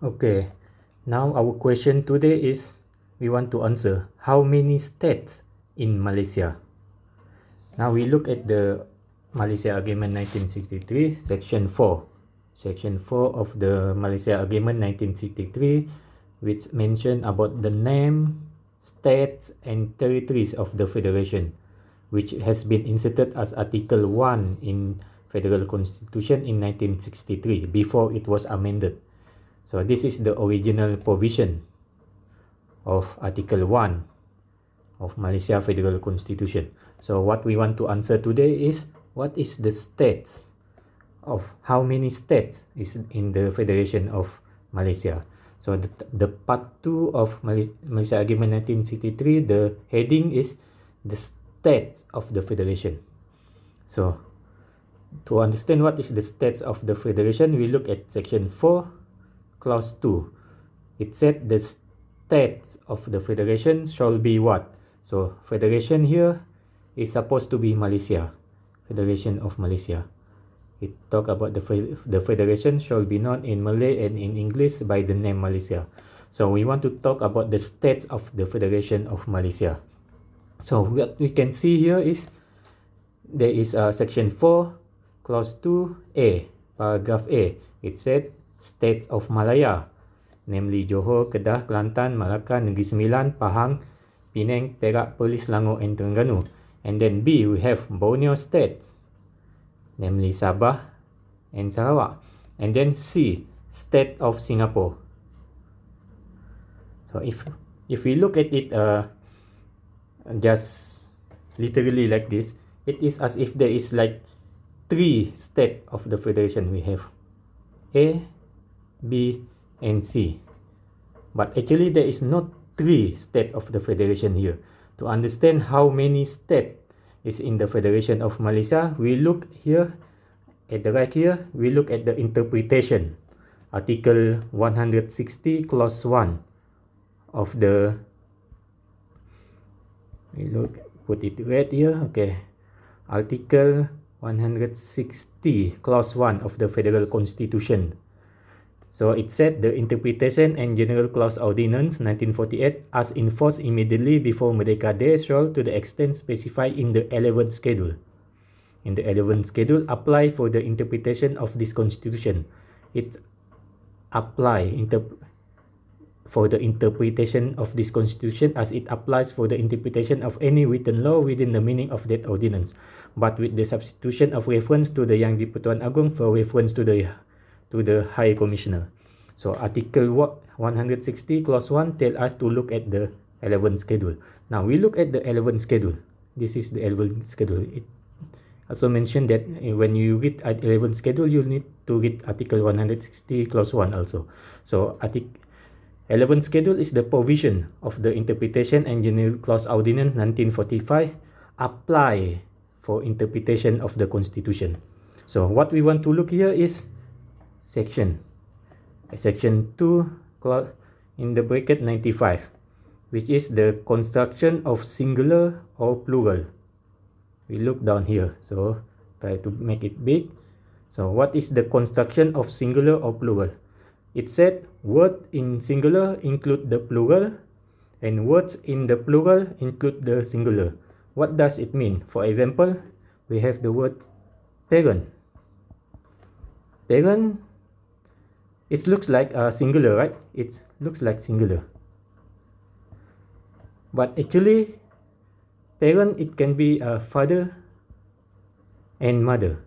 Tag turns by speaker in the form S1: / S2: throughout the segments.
S1: Okay, now our question today is we want to answer how many states in Malaysia. Now we look at the Malaysia Agreement 1963, Section 4. Section 4 of the Malaysia Agreement 1963, which mention about the name, states and territories of the Federation, which has been inserted as Article 1 in Federal Constitution in 1963 before it was amended. So this is the original provision of Article 1 of Malaysia Federal Constitution. So what we want to answer today is what is the states of how many states is in the Federation of Malaysia. So the part 2 of Malaysia Agreement 1963, the heading is the states of the Federation. So to understand what is the states of the Federation, we look at Section 4, Clause 2. It said the states of the Federation shall be what? So Federation here is supposed to be Malaysia, Federation of Malaysia. It talk about the Federation shall be known in Malay and in English by the name Malaysia. So we want to talk about the states of the Federation of Malaysia. So what we can see here is there is Section 4, Clause 2A, Paragraph A. It said States of Malaya, namely Johor, Kedah, Kelantan, Malacca, Negeri Sembilan, Pahang, Penang, Perak, Perlis, Selangor and Terengganu. And then B, we have Borneo State, namely Sabah and Sarawak. And then C, State of Singapore. So if we look at it just literally like this, it is as if there is like 3 states of the Federation. We have A, B and C. But actually there is not 3 states of the Federation here. To understand how many states is in the Federation of Malaysia, we look here at the right here, we look at the interpretation. Article 160 Clause 1 of the, we look, put it right here, okay. Article 160 Clause 1 of the Federal Constitution. So it said the Interpretation and General Clause Ordinance 1948 as enforced immediately before Merdeka Day shall to the extent specified in the 11th schedule. In the 11th schedule apply for the interpretation of this constitution. It apply for the interpretation of this constitution as it applies for the interpretation of any written law within the meaning of that ordinance, but with the substitution of reference to the Yang di-Pertuan Agong for reference to the High Commissioner. So Article 160 Clause 1 tell us to look at the 11th schedule. Now we look at the 11th schedule. This is the 11th schedule. It also mentioned that when you read 11th schedule, you need to read Article 160 Clause 1 also. So 11th schedule is the provision of the Interpretation and General Clause Ordinance 1945 apply for interpretation of the Constitution. So what we want to look here is Section 2 in the bracket 95, which is the construction of singular or plural. We look down here, so try to make it big. So what is the construction of singular or plural? It said words in singular include the plural and words in the plural include the singular. What does it mean? For example, we have the word parent. Parent, it looks like a singular, right? It looks like singular. But actually, parent, it can be a father and mother.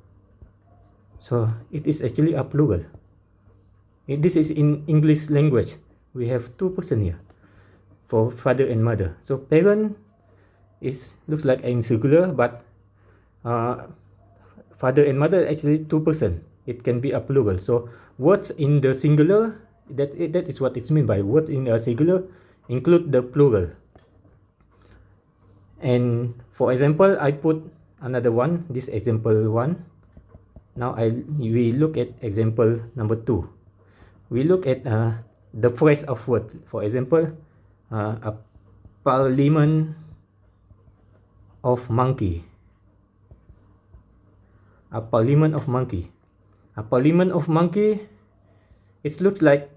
S1: So it is actually a plural. This is in English language. We have 2 persons here for father and mother. So parent looks like in singular, but father and mother actually 2 persons. It can be a plural. So words in the singular, that is what it's mean by words in a singular include the plural. And for example, I put another one, this example 1. Now we look at example number 2. We look at the phrase of word. For example, a parliament of monkey. A parliament of monkey. A parliament of monkey, it looks like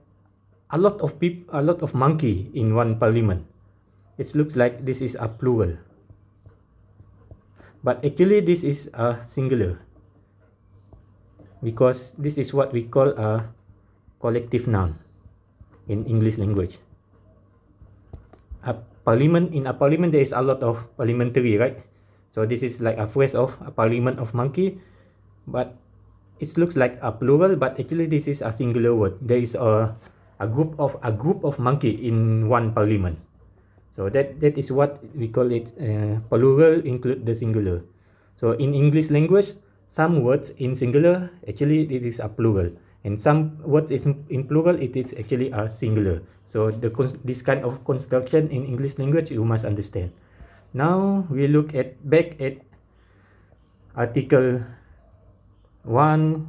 S1: a lot of monkey in one parliament. It looks like this is a plural, but actually this is a singular, because this is what we call a collective noun in English language. In a parliament there is a lot of parliamentary, right? So this is like a phrase of a parliament of monkey, but it looks like a plural, but actually this is a singular word. There is a group of monkey in one parliament. So that is what we call it. Plural include the singular. So in English language, some words in singular actually it is a plural, and some words in plural it is actually a singular. So this kind of construction in English language you must understand. Now we look back at Article 1,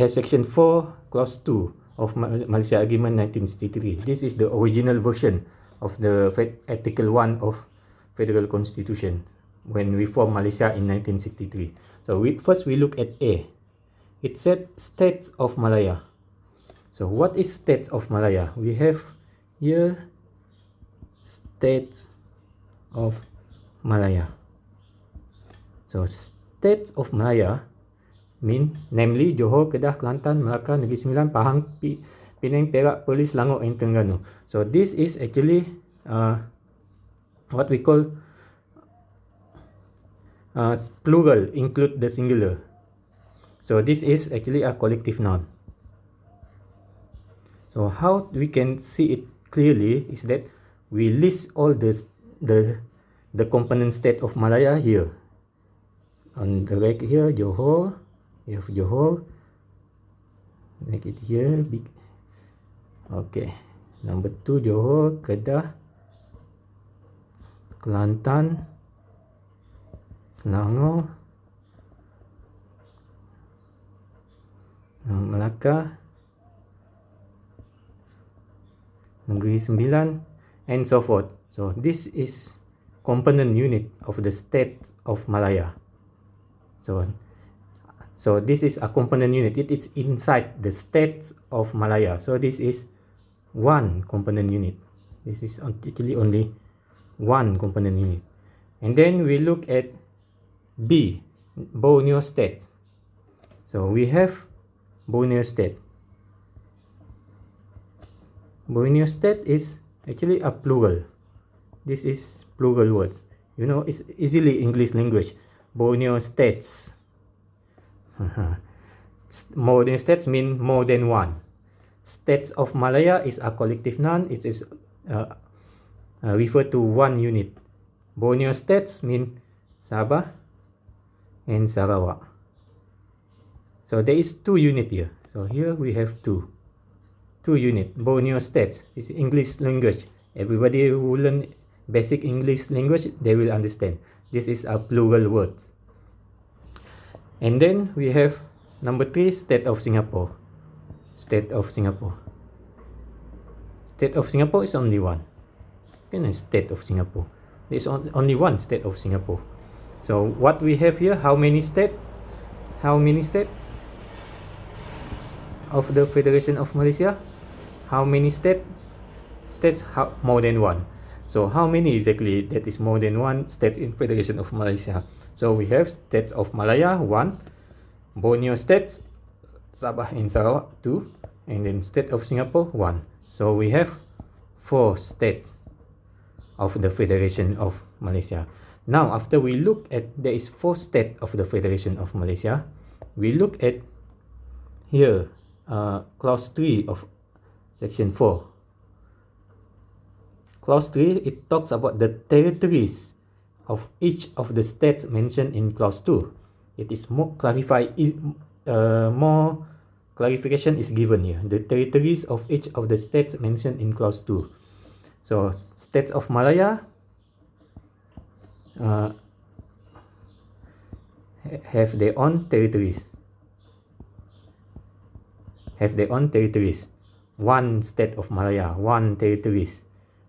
S1: Section 4, Clause 2 of Malaysia Agreement 1963. This is the original version of the Article 1 of Federal Constitution when we formed Malaysia in 1963. So first we look at A. It said States of Malaya. So what is States of Malaya? We have here States of Malaya. So States of Malaya mean namely Johor, Kedah, Kelantan, Melaka, Negeri Sembilan, Pahang, Penang, Perak, Perlis, Selangor and Terengganu. So this is actually what we call plural include the singular. So this is actually a collective noun. So how we can see it clearly is that we list all the component state of Malaya here. On the right here, Johor, you have Johor, make it here big. Okay, number 2 Johor, Kedah, Kelantan, Selangor, Melaka, Negeri Sembilan, and so forth. So this is component unit of the state of Malaya. So this is a component unit. It is inside the states of Malaya. So this is one component unit. This is actually only one component unit. And then we look at B, Borneo State. So we have Borneo State. Borneo State is actually a plural. This is plural words. You know, it's easily English language. Borneo States. Borneo States mean more than one. States of Malaya is a collective noun. It is refer to one unit. Borneo States mean Sabah and Sarawak. So there is 2 unit here. So here we have 2 unit. Borneo States is English language. Everybody who learn basic English language, they will understand. This is a plural word. And then we have number 3, State of Singapore. State of Singapore. State of Singapore is only one. State of Singapore. There is only one State of Singapore. So what we have here, how many states? How many states of the Federation of Malaysia? How many states? More than one. So how many exactly that is more than one state in Federation of Malaysia? So we have States of Malaya 1, Borneo States, Sabah and Sarawak 2, and then State of Singapore 1. So we have 4 states of the Federation of Malaysia. Now after we look at there is 4 states of the Federation of Malaysia, we look at here clause 3 of section 4. Clause 3, it talks about the territories of each of the states mentioned in clause 2. It is more more clarification is given here. The territories of each of the states mentioned in clause 2. So states of Malaya have their own territories. One state of Malaya, one territories.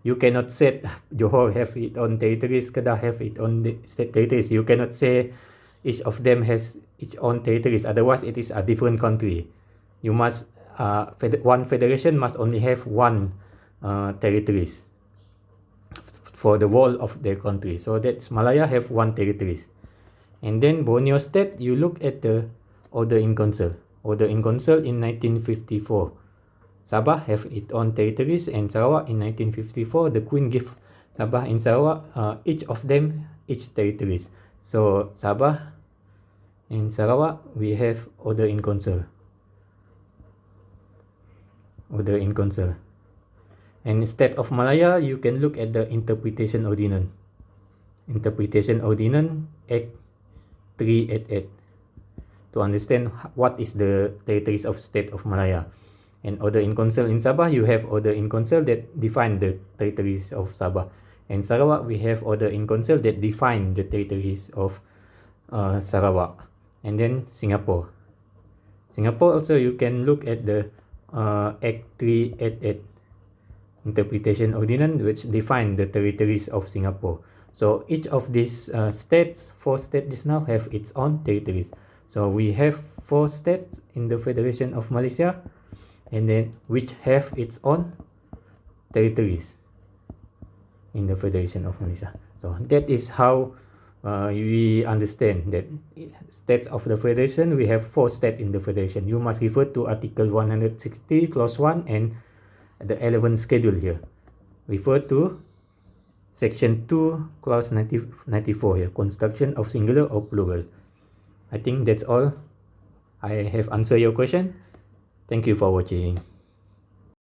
S1: You cannot say Johor have its own territories, Kedah have its own state territories. You cannot say each of them has its own territories. Otherwise, it is a different country. You must one federation must only have one territories for the whole of their country. So that's Malaya have one territories. And then Borneo State, you look at the Order in Council. Order in Council in 1954. Sabah have its own territories, and Sarawak in 1954, the Queen give Sabah and Sarawak, each of them, each territories. So Sabah and Sarawak, we have Order in Council. Order in Council. And State of Malaya, you can look at the Interpretation Ordinance. Interpretation Ordinance Act 388 to understand what is the territories of State of Malaya. And Order in Council in Sabah, you have Order in Council that define the territories of Sabah. And Sarawak, we have Order in Council that define the territories of Sarawak. And then Singapore. Singapore also, you can look at the Act 388 Interpretation Ordinance, which define the territories of Singapore. So each of these states, 4 states just now, have its own territories. So we have 4 states in the Federation of Malaysia, and then which have its own territories in the Federation of Malaysia. So that is how we understand that states of the Federation, we have 4 states in the Federation. You must refer to Article 160, Clause 1, and the 11th schedule here. Refer to Section 2, Clause 94 here, construction of singular or plural. I think that's all. I have answered your question. Thank you for watching.